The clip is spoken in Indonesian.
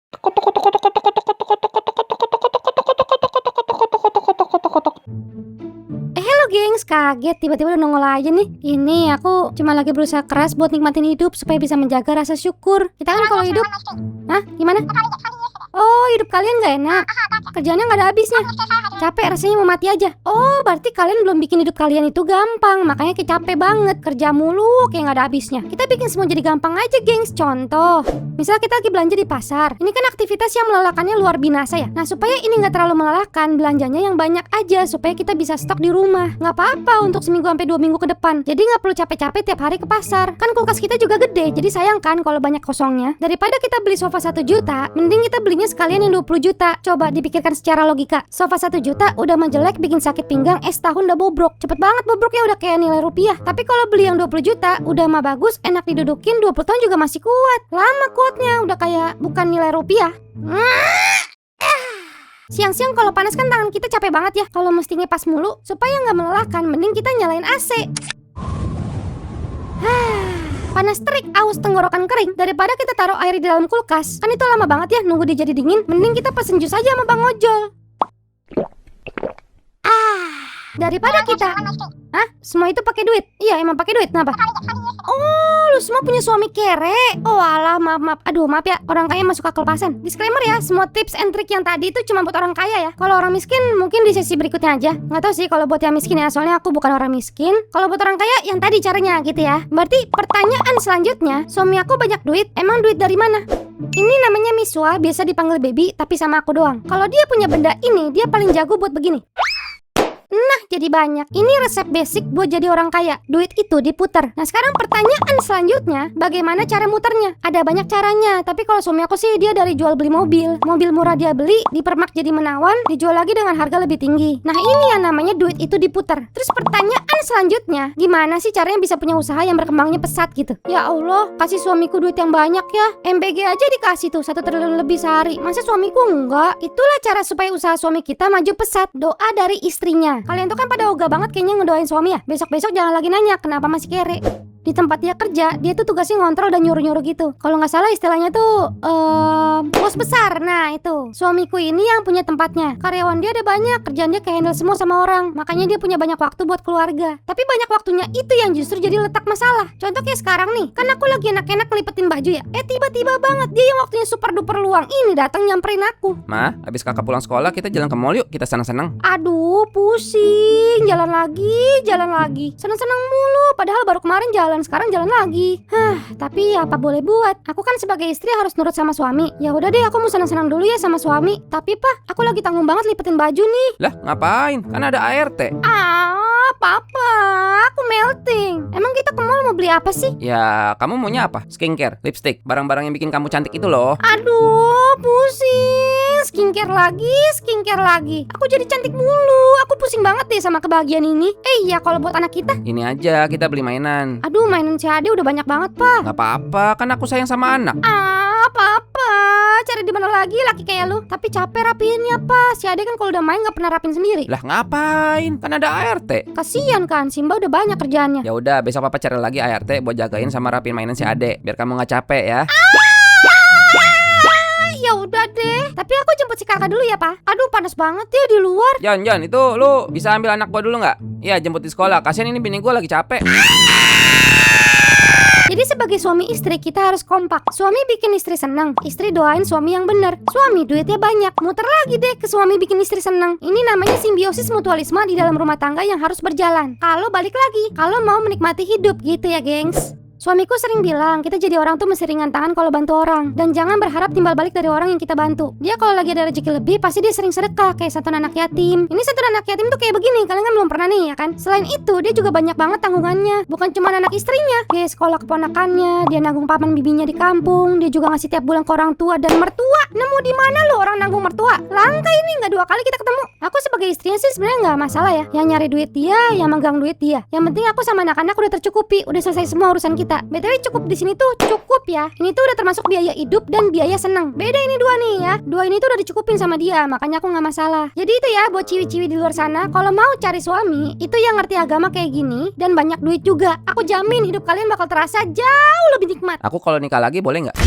Halo gengs, kaget tiba-tiba udah nongol aja nih. Ini aku cuma lagi berusaha keras buat nikmatin hidup supaya bisa menjaga rasa syukur. Kita kan kalau hidup, hah? Gimana? Oh, hidup kalian gak enak. Kerjaannya gak ada habisnya. Capek rasanya mau mati aja. Oh, berarti kalian belum bikin hidup kalian itu gampang. Makanya kayak capek banget. Kerja mulu kayak gak ada habisnya. Kita bikin semua jadi gampang aja gengs. Contoh, misal kita lagi belanja di pasar. Ini kan aktivitas yang melelahkannya luar binasa ya. Nah, supaya ini gak terlalu melelahkan, belanjanya yang banyak aja supaya kita bisa stok di rumah. Gak apa-apa untuk seminggu sampai 2 minggu ke depan. Jadi gak perlu capek-capek tiap hari ke pasar. Kan kulkas kita juga gede. Jadi sayang kan kalau banyak kosongnya. Daripada kita beli sofa 1 juta, mending kita belinya sekalian yang 20 juta. Coba dipikirkan secara logika. Sofa 1 juta udah menjelek, bikin sakit pinggang, setahun udah bobrok. Cepet banget bobroknya, udah kayak nilai rupiah. Tapi kalau beli yang 20 juta, udah mah bagus, enak didudukin, 20 tahun juga masih kuat. Lama kuatnya, udah kayak bukan nilai rupiah. Siang-siang kalau panas kan tangan kita capek banget ya. Kalau mesti ngepas mulu, supaya nggak melelahkan, mending kita nyalain AC. Panas terik, aus tenggorokan kering. Daripada kita taruh air di dalam kulkas, kan itu lama banget ya nunggu dia jadi dingin. Mending kita pesen jus aja sama Bang Ojol. Daripada kita, semua itu pakai duit. Iya, emang pakai duit. Kenapa? Oh, lu semua punya suami kere. Oh alah, maaf. Aduh, maaf ya, orang kaya masuk akal pasan. Disclaimer ya, semua tips and trick yang tadi itu cuma buat orang kaya ya. Kalau orang miskin mungkin di sesi berikutnya aja. Nggak tahu sih kalau buat yang miskin ya, soalnya aku bukan orang miskin. Kalau buat orang kaya yang tadi caranya gitu ya. Berarti pertanyaan selanjutnya, suami aku banyak duit, emang duit dari mana? Ini namanya Miswa, biasa dipanggil baby, tapi sama aku doang. Kalau dia punya benda ini, dia paling jago buat begini. Nah, jadi banyak. Ini resep basic buat jadi orang kaya. Duit itu diputar. Nah, sekarang pertanyaan selanjutnya, bagaimana cara muternya? Ada banyak caranya, tapi kalau suami aku sih dia dari jual beli mobil. Mobil murah dia beli, dipermak jadi menawan, dijual lagi dengan harga lebih tinggi. Nah, ini yang namanya duit itu diputar. Terus pertanyaan selanjutnya, gimana sih caranya bisa punya usaha yang berkembangnya pesat gitu? Ya Allah, kasih suamiku duit yang banyak ya. MBG aja dikasih tuh 1 triliun lebih sehari. Masa suamiku enggak? Itulah cara supaya usaha suami kita maju pesat. Doa dari istrinya. Kalian tuh kan pada ogah banget kayaknya ngedoain suami ya. Besok-besok jangan lagi nanya kenapa masih kere. Di tempat dia kerja, dia tuh tugasnya ngontrol dan nyuruh-nyuruh gitu. Kalau nggak salah istilahnya tuh bos besar. Nah itu, suamiku ini yang punya tempatnya. Karyawan dia ada banyak, kerjaan dia ke-handle semua sama orang. Makanya dia punya banyak waktu buat keluarga. Tapi banyak waktunya itu yang justru jadi letak masalah. Contoh kayak sekarang nih, kan aku lagi enak-enak ngelipetin baju ya. Tiba-tiba banget dia yang waktunya super duper luang ini datang nyamperin aku. Ma, habis kakak pulang sekolah kita jalan ke mall yuk, kita senang-senang. Aduh, pusing. Jalan lagi. Senang-senang mulu. Padahal baru kemarin jalan, sekarang jalan lagi. Tapi apa boleh buat? Aku kan sebagai istri harus nurut sama suami. Ya udah deh, aku mau senang-senang dulu ya sama suami. Tapi Pak, aku lagi tanggung banget lipetin baju nih. Lah, ngapain? Kan ada ART. Papa, aku melting. Emang kita ke mall mau beli apa sih? Ya, kamu maunya apa? Skincare, lipstick, barang-barang yang bikin kamu cantik itu loh. Aduh, pusing. Skincare lagi. Aku jadi cantik mulu. Aku pusing banget deh sama kebahagiaan ini. Iya, kalau buat anak kita, Ini aja, kita beli mainan. aduh, mainan si Ade udah banyak banget, Pak. Gak apa-apa, kan aku sayang sama anak. Papa, cari di mana lagi laki kayak lu? Tapi capek rapiinnya, Pak. Si Ade kan kalau udah main gak pernah rapin sendiri. Lah ngapain? Kan ada ART. Kasian kan, Simba udah banyak kerjaannya. Ya udah, besok papa cari lagi ART buat jagain sama rapin mainan si Ade, biar kamu gak capek ya. Ya udah deh. Tapi aku jemput si kakak dulu ya, Pak. Aduh, panas banget ya di luar. Jan, itu lu bisa ambil anak gua dulu nggak? Iya, jemput di sekolah. Kasian ini bini gua lagi capek. Jadi sebagai suami istri kita harus kompak. Suami bikin istri senang, istri doain suami yang benar. Suami duitnya banyak, muter lagi deh ke suami bikin istri senang. Ini namanya simbiosis mutualisme di dalam rumah tangga yang harus berjalan. Kalau balik lagi, kalau mau menikmati hidup gitu ya, gengs. Suamiku sering bilang, kita jadi orang tuh mesti ringan tangan kalau bantu orang. Dan jangan berharap timbal balik dari orang yang kita bantu. Dia kalau lagi ada rezeki lebih, pasti dia sering sedekah. Kayak santunan anak yatim. Ini santunan anak yatim tuh kayak begini, kalian kan belum pernah nih ya kan. Selain itu, dia juga banyak banget tanggungannya. Bukan cuma anak istrinya, dia sekolah keponakannya, dia nanggung paman bibinya di kampung. Dia juga ngasih tiap bulan ke orang tua dan mertua. Nemu di mana lo orang nanggung mertua? Langka ini, nggak 2 kali kita ketemu. Aku sebagai istrinya sih sebenarnya nggak masalah ya. Yang nyari duit dia, yang megang duit dia. Yang penting aku sama anak-anak udah tercukupi, udah selesai semua urusan kita. BTW cukup di sini tuh cukup ya. Ini tuh udah termasuk biaya hidup dan biaya senang. Beda ini 2 nih ya. 2 ini tuh udah dicukupin sama dia, makanya aku nggak masalah. Jadi itu ya buat ciwi-ciwi di luar sana, kalau mau cari suami itu yang ngerti agama kayak gini dan banyak duit juga. Aku jamin hidup kalian bakal terasa jauh lebih nikmat. Aku kalau nikah lagi boleh nggak?